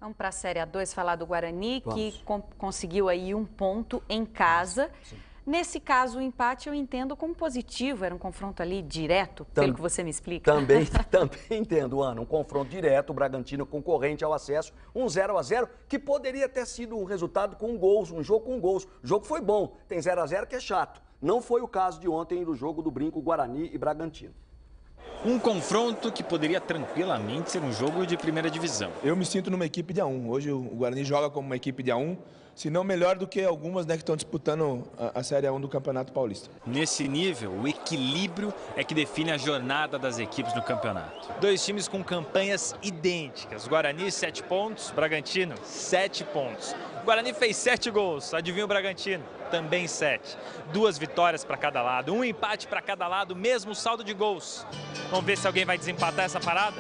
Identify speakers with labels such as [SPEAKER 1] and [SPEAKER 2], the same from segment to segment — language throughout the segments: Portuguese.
[SPEAKER 1] Vamos para a Série A2 falar do Guarani, que
[SPEAKER 2] Vamos.
[SPEAKER 1] conseguiu aí um ponto em casa.
[SPEAKER 2] Sim.
[SPEAKER 1] Nesse caso, o empate eu entendo como positivo, era um confronto ali direto, pelo que você me explica.
[SPEAKER 2] Também entendo, Ana, um confronto direto, o Bragantino concorrente ao acesso, um 0-0, que poderia ter sido um resultado com gols, um jogo com gols. O jogo foi bom, tem 0-0 que é chato. Não foi o caso de ontem do jogo do Brinco, Guarani e Bragantino.
[SPEAKER 3] Um confronto que poderia tranquilamente ser um jogo de primeira divisão.
[SPEAKER 4] Eu me sinto numa equipe de A1. Hoje o Guarani joga como uma equipe de A1, se não melhor do que algumas, né, que estão disputando a Série A1 do Campeonato Paulista.
[SPEAKER 3] Nesse nível, o equilíbrio é que define a jornada das equipes no campeonato. Dois times com campanhas idênticas. Guarani, 7 pontos. Bragantino, 7 pontos. O Guarani fez 7 gols. Adivinha o Bragantino? Também 7. 2 vitórias para cada lado, um empate para cada lado, mesmo saldo de gols. Vamos ver se alguém vai desempatar essa parada?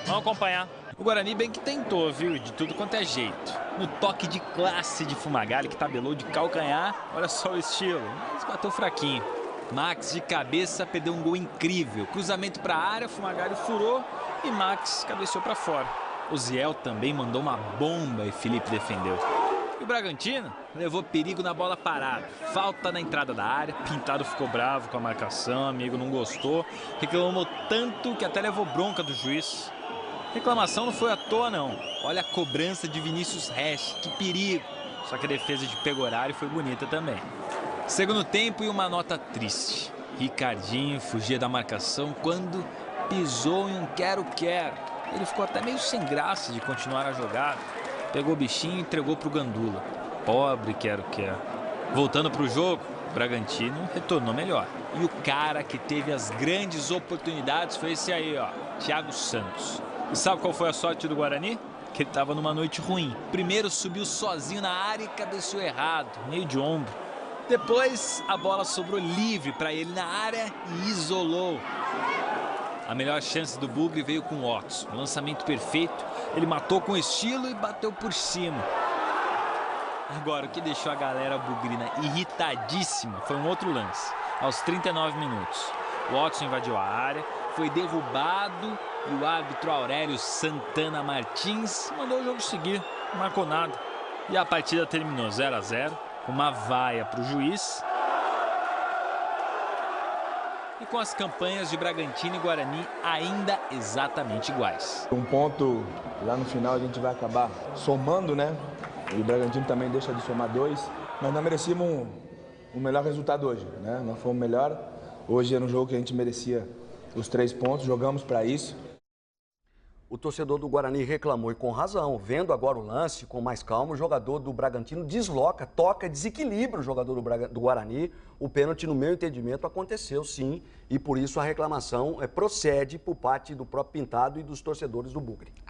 [SPEAKER 3] Vamos acompanhar. O Guarani bem que tentou, viu? De tudo quanto é jeito. No toque de classe de Fumagalli, que tabelou de calcanhar. Olha só o estilo, mas bateu fraquinho. Max de cabeça perdeu um gol incrível. Cruzamento para a área, Fumagalli furou e Max cabeceou para fora. O Ziel também mandou uma bomba e Felipe defendeu. E o Bragantino levou perigo na bola parada. Falta na entrada da área. Pintado ficou bravo com a marcação, amigo não gostou. Reclamou tanto que até levou bronca do juiz. Reclamação não foi à toa, não. Olha a cobrança de Vinícius Resch, que perigo. Só que a defesa de Pegorari foi bonita também. Segundo tempo e uma nota triste. Ricardinho fugia da marcação quando pisou em um quero-quero. Ele ficou até meio sem graça de continuar a jogada. Pegou o bichinho e entregou para o Gandula. Pobre quero-quero. Voltando para o jogo, o Bragantino retornou melhor. E o cara que teve as grandes oportunidades foi esse aí, ó, Thiago Santos. E sabe qual foi a sorte do Guarani? Que ele estava numa noite ruim. Primeiro subiu sozinho na área e cabeceou errado, meio de ombro. Depois a bola sobrou livre para ele na área e isolou. A melhor chance do Bugre veio com o Watson. Um lançamento perfeito, ele matou com estilo e bateu por cima. Agora, o que deixou a galera bugrina irritadíssima foi um outro lance. Aos 39 minutos, o Watson invadiu a área, foi derrubado e o árbitro Aurélio Santana Martins mandou o jogo seguir, não marcou nada. E a partida terminou 0-0, uma vaia para o juiz. E com as campanhas de Bragantino e Guarani ainda exatamente iguais.
[SPEAKER 4] Um ponto lá no final a gente vai acabar somando, né? E o Bragantino também deixa de somar 2. Mas nós merecíamos um melhor resultado hoje, né? Nós fomos melhor. Hoje era um jogo que a gente merecia os 3 pontos, jogamos para isso.
[SPEAKER 2] O torcedor do Guarani reclamou, e com razão. Vendo agora o lance, com mais calma, o jogador do Bragantino desloca, toca, desequilibra o jogador do Guarani. O pênalti, no meu entendimento, aconteceu sim, e por isso a reclamação procede por parte do próprio Pintado e dos torcedores do Bugre.